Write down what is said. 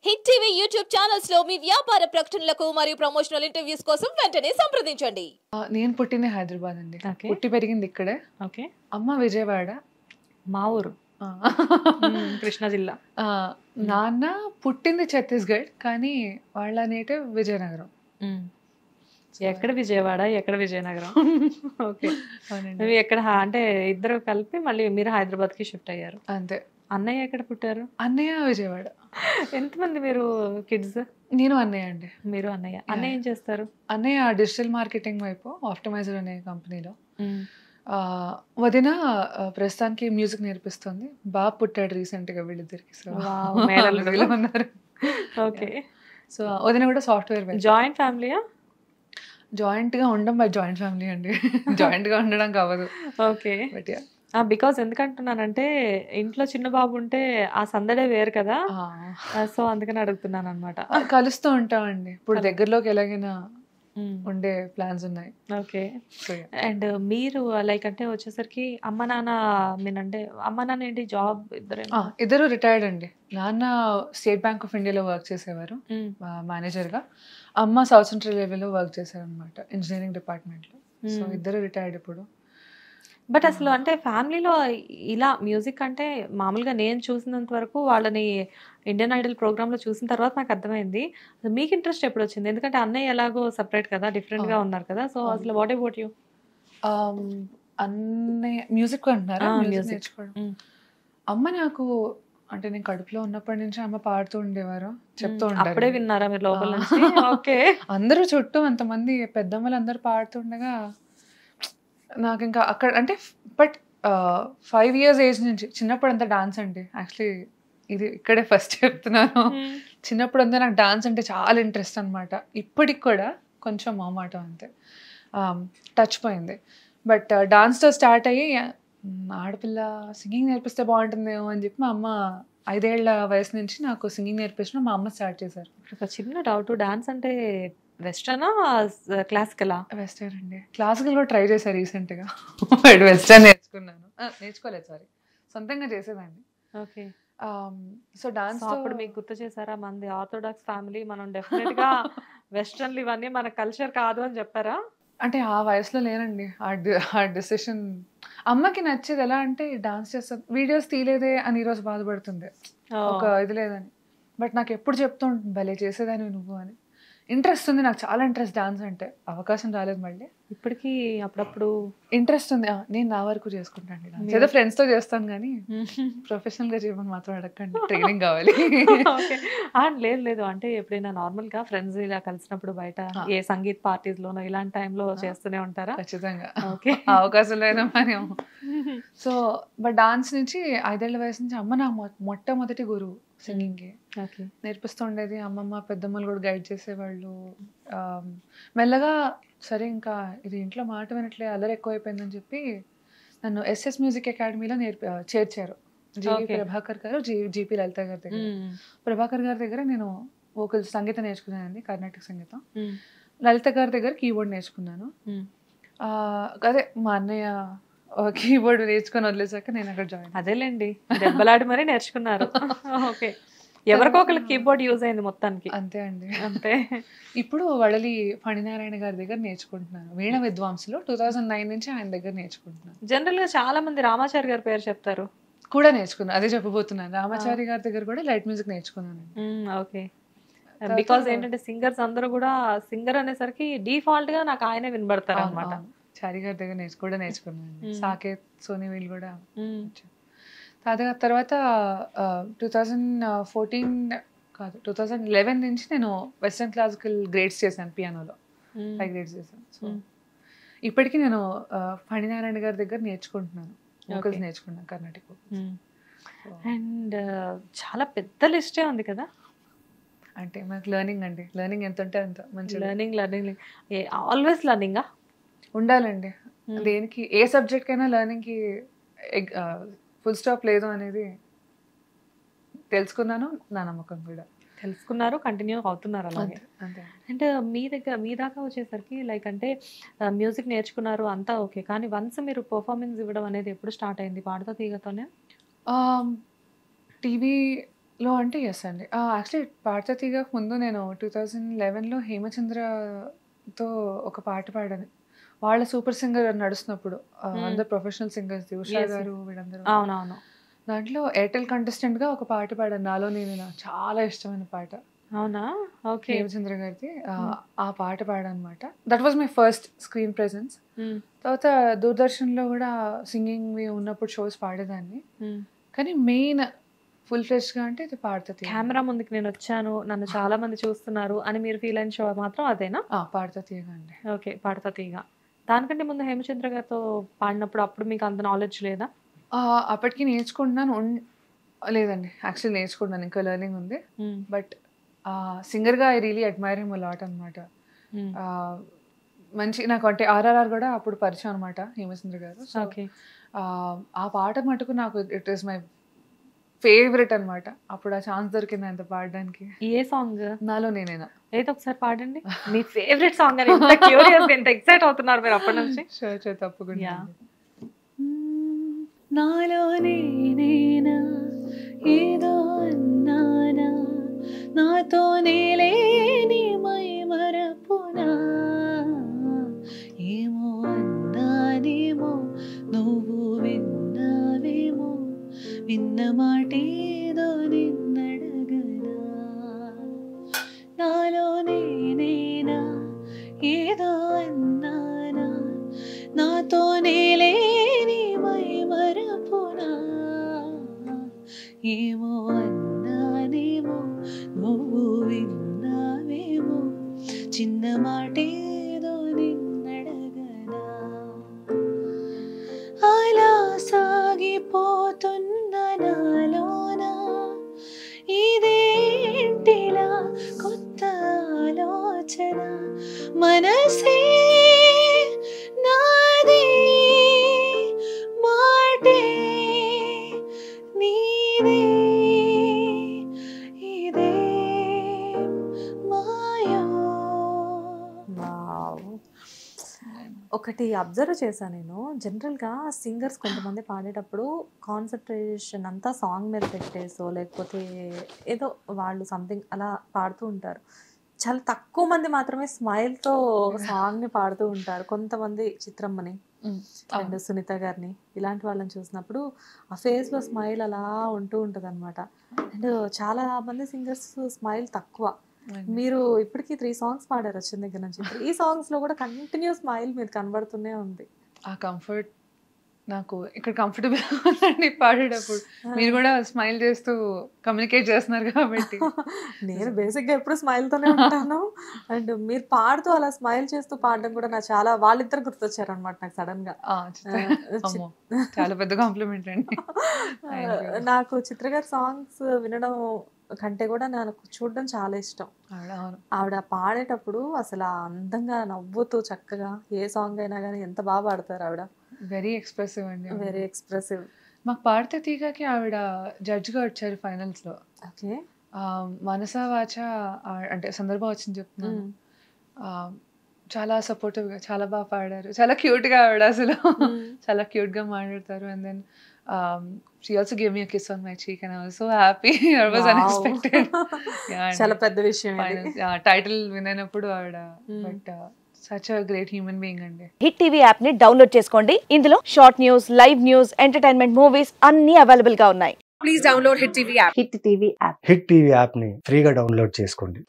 Hit TV YouTube channels లో మీ వ్యాపార ప్రకటనలకు మరియు ప్రమోషనల్ ఇంటర్వ్యూస్ కోసం వెంటనే సంప్రదించండి. నేను పుట్టింది హైదరాబాద్ అండి. ఓకే. పుట్టి పెరిగింది ఇక్కడే. ఓకే. అమ్మ విజయవాడ. మా ఊరు ఆ. కృష్ణా జిల్లా. నాన్న పుట్టింది ఛత్తీస్గఢ్, కానీ వాళ్ళ నేటివ్ విజయనగరం. ఎక్కడ విజయవాడ, ఎక్కడ విజయనగరం? ఓకే. అవునండి. నువ్వు ఎక్కడ అంటే ఇద్దరు కలిపి మళ్ళీ మీరు హైదరాబాద్ కి షిఫ్ట్ అయ్యారు. అంతే. అన్నయ్య ఎక్కడ పుట్టారు? అన్నయ్య విజయవాడ. ఎంతమంది మీరు కిడ్స్? నేను అన్నయ్య అండి. మీరు అన్నయ్య. అన్నయ్య ఏం చేస్తారు? అన్నయ్య డిజిటల్ మార్కెటింగ్ వైపు ఆప్టిమైజర్ అనే కంపెనీలో. వదిన ప్రస్తుతానికి మ్యూజిక్ నేర్పిస్తుంది. బాబు పుట్టాడు రీసెంట్ గా వీళ్ళిద్దరికి. సో ఉన్నారు. ఓకే. సో వదిన కూడా సాఫ్ట్వేర్. జాయింట్ ఫ్యామిలీయా? జాయింట్ గా ఉండడం బట్ జాయింట్ ఫ్యామిలీ అండి. జాయింట్ గా ఉండడం కావదు. ఓకే. బట్ బికాస్ ఎందుకంటున్నానంటే ఇంట్లో చిన్న బాబు ఉంటే ఆ సందడే వేరు కదా, సో అందుకని అడుగుతున్నాను అనమాట. కలుస్తూ ఉంటామండి. ఇప్పుడు దగ్గరలోకి ఎలాగైనా ఉండే ప్లాన్స్ ఉన్నాయి. ఓకే. అండ్ మీరు లైక్ అంటే వచ్చేసరికి అమ్మ నాన్న మీనంటే అమ్మ నాన్న ఏంటి జాబ్? ఇద్దరు రిటైర్డ్ అండి. నాన్న స్టేట్ బ్యాంక్ ఆఫ్ ఇండియాలో వర్క్ చేసేవారు మేనేజర్ గా. అమ్మ సౌత్ సెంట్రల్ రైల్వేలో వర్క్ చేశారు అనమాట, ఇంజనీరింగ్ డిపార్ట్మెంట్ లో. సో ఇద్దరు రిటైర్డ్ ఇప్పుడు. బట్ అసలు అంటే ఫ్యామిలీలో ఇలా మ్యూజిక్ అంటే మామూలుగా నేను చూసినంత వరకు వాళ్ళని ఇండియన్ ఐడల్ ప్రోగ్రామ్ లో చూసిన తర్వాత నాకు అర్థమైంది. మీకు ఇంట్రెస్ట్ ఎప్పుడు వచ్చింది? ఎందుకంటే అన్నయ్య ఎలాగో సపరేట్ కదా, డిఫరెంట్ గా ఉన్నారు కదా, సో అసలు వాట్ అబౌట్ యూ? అన్నయ్య మ్యూజిక్ అంటున్నారా? మ్యూజిక్ నేర్చుకోవడం. అమ్మ నాకు అంటే నేను కడుపులో ఉన్నప్పటి నుంచి అమ్మ పాడుతూ ఉండేవారు, చెప్తూ ఉంటారు. అప్పుడే విన్నారా మీరు లోపల నుంచి? ఓకే. అందరూ చుట్టూ అంతమంది పెద్దమ్మలు అందరూ పాడుతుండగా నాకు ఇంకా అక్కడ అంటే బట్ 5 years ఏజ్ నుంచి, చిన్నప్పుడు అంతా డాన్స్ అంటే యాక్చువల్లీ ఇది ఇక్కడే ఫస్ట్ చెప్తున్నాను. చిన్నప్పుడు అంతా నాకు డాన్స్ అంటే చాలా ఇంట్రెస్ట్ అనమాట. ఇప్పటికి కూడా కొంచెం మొహమాట అంతే, టచ్ పోయింది. బట్ డాన్స్తో స్టార్ట్ అయ్యి ఆడపిల్ల సింగింగ్ నేర్పిస్తే బాగుంటుందేమో అని చెప్పి మా అమ్మ 5 ఏళ్ల వయసు నుంచి నాకు సింగింగ్ నేర్పించడం మా అమ్మ స్టార్ట్ చేశారు. ఒక చిన్న డౌట్, డాన్స్ అంటే వెస్టర్నా క్లాసికలా? వెస్టర్న్ అండి. క్లాసికల్ కూడా ట్రై చేశాను రీసెంట్గా. వెస్టర్న్ నేర్చుకున్నాను. నేర్చుకోలేదు, సారీ, సొంతంగా చేసేదాన్ని. ఓకే. సో డాన్స్ అప్పుడు మీకు గుర్తు చేశారా మనది ఆర్థోడాక్స్ ఫ్యామిలీ, మనం డెఫినెట్ గా వెస్టర్న్లు ఇవన్నీ మన కల్చర్ కాదు అని చెప్పారా? అంటే ఆ వయసులో లేనండి ఆ డెసిషన్. అమ్మకి నచ్చేది ఎలా అంటే డాన్స్ చేస్తాను, వీడియోస్ తీయలేదే అని ఈరోజు బాధపడుతుంది, ఒక ఇది లేదని. బట్ నాకు ఎప్పుడు చెప్తూ ఉంటుంది భలే చేసేదాన్ని నువ్వు అని. ఇంట్రెస్ట్ ఉంది నాకు, చాలా ఇంట్రెస్ట్ డాన్స్ అంటే. అవకాశం రాలేదు మళ్ళీ. ఇప్పటికీ అప్పుడప్పుడు ఇంట్రెస్ట్ ఉంది. నేను నా వరకు చేసుకుంటాను, ఏదో ఫ్రెండ్స్ తో చేస్తాను కానీ ప్రొఫెషనల్ గా చేయమని మాత్రం అడగండి, ట్రైనింగ్ కావాలి. లేదు లేదు, అంటే ఎప్పుడైనా నార్మల్ గా ఫ్రెండ్స్ ఇలా కలిసినప్పుడు బయట ఏ సంగీత్ పార్టీస్ లోనో ఇలాంటి టైంలో చేస్తూనే ఉంటారా? ఖచ్చితంగా. అవకాశం లేదా మరి. సో బట్ డాన్స్ నుంచి 5 ఏళ్ల వయసు నుంచి అమ్మ నా మొట్టమొదటి గురువు సింగింగ్కి. నేర్పిస్తూ ఉండేది. అమ్మమ్మ పెద్దమ్మలు కూడా గైడ్ చేసేవాళ్ళు. మెల్లగా సరే ఇంకా ఇది ఇంట్లో మాట వినట్లే, అల్లరి ఎక్కువైపోయిందని చెప్పి నన్ను ఎస్ఎస్ మ్యూజిక్ అకాడమీలో చేర్చారు. జీవి ప్రభాకర్ గారు, జీపీ లలిత గారి దగ్గర. ప్రభాకర్ గారి దగ్గర నేను వోకల్ సంగీతం నేర్చుకున్నానండి, కర్ణాటక సంగీతం. లలిత గారి దగ్గర కీబోర్డ్ నేర్చుకున్నాను. అదే మా అన్నయ్య కీబోర్డ్ నేర్చుకొని వదిలేసాక నేను అక్కడ జాయిన్. అదేలేండి, దెబ్బలాడి మరీ నేర్చుకున్నారు. ఓకే. ఎవరికో ఒకరికి కీబోర్డ్ యూజ్ అయింది మొత్తానికి. అంతే అండి, అంతే. ఇప్పుడు వడలి ఫణినారాయణ గారి దగ్గర నేర్చుకుంటున్నాను, వీణ విద్వాంసులో. 2009 నుంచి ఆయన దగ్గర నేర్చుకుంటున్నాను. జనరల్ గా చాలా మంది రామాచారి గారి పేరు చెప్తారు, కూడా నేర్చుకున్నాను. అదే చెప్పబోతున్నాను, రామాచారి గారి దగ్గర కూడా లైట్ మ్యూజిక్ నేర్చుకున్నాను. ఓకే. బికాస్ ఏంటంటే సింగర్స్ అందరూ కూడా సింగర్ అనేసరికి డిఫాల్ట్ గా నాకు ఆయనే వినబడతారు అనమాట. చారి గారి దగ్గర కూడా నేర్చుకున్నాను. సాకేత్, సోనీ వీళ్ళు కూడా. తర్వాత 2014 కాదు 2011 నుంచి నేను వెస్టర్న్ క్లాసికల్ గ్రేడ్స్ చేశాను, పియానోలో 5 grades చేశాను. సో ఇప్పటికీ నేను ఫణినారాయణ గారి దగ్గర నేర్చుకుంటున్నాను, వోకల్స్ నేర్చుకున్నాను, కర్ణాటక. అండ్ చాలా పెద్ద లిస్టే ఉంది కదా. అంటే మనకి లెర్నింగ్ అండి, లెర్నింగ్ ఎంత ఉంటే అంత మంచి. లెర్నింగ్ ఆల్వేస్ లెర్నింగా ఉండాలండి. దేనికి, ఏ సబ్జెక్ట్ కైనా లెర్నింగ్కి ఫుల్ స్టాప్ లేదు అనేది తెలుసుకున్నాను. నా నమ్మకం కూడా. తెలుసుకున్నారు, కంటిన్యూ అవుతున్నారు అలాగే. అంటే మీ దాకా వచ్చేసరికి లైక్ అంటే మ్యూజిక్ నేర్చుకున్నారు అంతా ఓకే, కానీ వన్స్ మీరు పర్ఫార్మెన్స్ ఇవ్వడం అనేది ఎప్పుడు స్టార్ట్ అయింది? పాడుతా తీగతోనే? టీవీ లో అంటే ఎస్ అండి. యాక్చువల్లీ పాడతా తీగకు ముందు నేను 2011లో హేమచంద్రతో ఒక పాట పాడాను. వాళ్ళ సూపర్ సింగర్ నడుస్తున్నప్పుడు అందరు ప్రొఫెషనల్ సింగర్స్ ఉషా గారు వీళ్ళందరూ. అవునవును. దాంట్లో ఎయిర్టెల్ కంటెస్టెంట్గా ఒక పాట పాడాను, నాలో నేను. నాకు చాలా ఇష్టమైన పాట. అవునా? ఓకే. హేమచంద్ర గారిది. ఆ పాట పాడాను అనమాట. That was my first screen presence. తర్వాత దూరదర్శన్లో కూడా సింగింగ్ ఉన్నప్పుడు షోస్ పాడేదాన్ని. కానీ మెయిన్ ఫుల్ ఫ్లెడ్జ్‌గా అంటే ఇది పాడతా తీగ. కెమెరా ముందుకు నేను వచ్చాను, నన్ను చాలా మంది చూస్తున్నారు అని మీరు ఫీల్ అయిన షో మాత్రం అదేనా? పాడతా తీగ అండి. ఓకే, పాడతా తీగ. దానికంటే ముందు హేమచంద్ర గారితో పాడినప్పుడు అప్పుడు మీకు అంత నాలెడ్జ్ లేదా? అప్పటికి నేర్చుకుంటున్నాను. లేదండి, యాక్చువల్లీ నేర్చుకుంటున్నాను, ఇంకా లెర్నింగ్ ఉంది. బట్ సింగర్గా I really admire him a lot అనమాట. మంచి నాకు అంటే ఆర్ఆర్ఆర్ కూడా అప్పుడు పరిచయం అనమాట హేమచంద్ర గారు. సో ఆ పాట మటుకు నాకు ఇట్ ఈస్ మై ఫేవరెట్ అనమాట. అప్పుడు ఆ ఛాన్స్ దొరికింది అంత పాడడానికి. ఏ సాంగ్? నాలో నేనేనా. ఏదో ఒకసారి పాడండి మీ ఫేవరెట్ సాంగ్ అని. ఎంత క్యూరియస్, ఎంత ఎక్సైట్ అవుతున్నారు మీరు అప్పటి నుంచి. షూర్ తప్పకుండా. నాలో నేనేనా ఏదో అన్నానా నాతో నేలేని మై మరపునా ఏమో అన్నానేమో నువ్వు విన్నావేమో విన్న మాటేదో నిన్నడగనా నాలో నేనేనా ఏదో అన్నానా నాతో నేలేని మై మరపునా ఏమో అన్నానేమో నువ్వు విన్నావేమో చిన్న మాటేదో నిన్నడగనా అలా సాగిపోతున్న నాలోన ఇదేంటిలా కొత్త ఆలోచన మనసే నాది మాటే నీదే ఇదే మాయో. ఒకటి అబ్జర్వ్ చేశాను నేను, జనరల్గా సింగర్స్ కొంతమంది పాడేటప్పుడు కాన్సన్ట్రేషన్ అంతా సాంగ్ మీద పెట్టేసో లేకపోతే ఏదో వాళ్ళు సంథింగ్ అలా పాడుతూ ఉంటారు. చాలా తక్కువ మంది మాత్రమే స్మైల్తో సాంగ్ని పాడుతూ ఉంటారు. కొంతమంది చిత్రమ్మని అండ్ సునీత గారిని ఇలాంటి వాళ్ళని చూసినప్పుడు ఆ ఫేస్లో స్మైల్ అలా ఉంటూ ఉంటుంది అనమాట. అండ్ చాలా మంది సింగర్స్ స్మైల్ తక్కువ. మీరు ఇప్పటికీ 3 songs పాడారు వచ్చిన దగ్గర నుంచి. 3 songs కూడా కంటిన్యూ స్మైల్ మీరు కనబడుతూనే ఉంది. ఆ కంఫర్ట్ నాకు ఇక్కడ కంఫర్టబుల్ ఉందండి పాడేటప్పుడు. మీరు కూడా స్మైల్ చేస్తూ కమ్యూనికేట్ చేస్తున్నారు కాబట్టి. నేను బేసిక్గా ఎప్పుడు స్మైల్తోనే ఉంటాను. అండ్ మీరు పాడుతూ అలా స్మైల్ చేస్తూ పాడడం కూడా నాకు చాలా, వాళ్ళిద్దరు గుర్తొచ్చారు అనమాట నాకు సడన్ గా. చాలా పెద్ద కాంప్లిమెంట్ అండి. నాకు చిత్ర గారి సాంగ్స్ వినడం కంటే కూడా నాకు చూడడం చాలా ఇష్టం. ఆవిడ పాడేటప్పుడు అసలు అందంగా నవ్వుతూ చక్కగా ఏ సాంగ్ అయినా కానీ ఎంత బాగా పాడతారు ఆవిడ. వెరీ ఎక్స్ప్రెసివ్ అండి. Very expressive. మాకు పాడితే తీగకి ఆవిడ జడ్జ్గా వచ్చారు ఫైనల్స్లో. ఓకే. మనసా వాచ అంటే సందర్భం వచ్చింది చెప్తున్నాను. చాలా సపోర్టివ్గా చాలా బాగా పాడారు. చాలా క్యూట్గా ఆవిడ అసలు చాలా క్యూట్గా మాట్లాడతారు. And then she also gave me a kiss on my cheek and I was so happy. That was unexpected. చాలా పెద్ద విషయం. టైటిల్ వినైనప్పుడు ఆవిడ but such a great human being అండి. హిట్ టీవీ యాప్ ని డౌన్లోడ్ చేసుకోండి. ఇందులో short news, live news, entertainment movies అన్ని available గా ఉన్నాయి. Please download hit TV app. Hit TV app ని ఫ్రీగా డౌన్లోడ్ చేసుకోండి.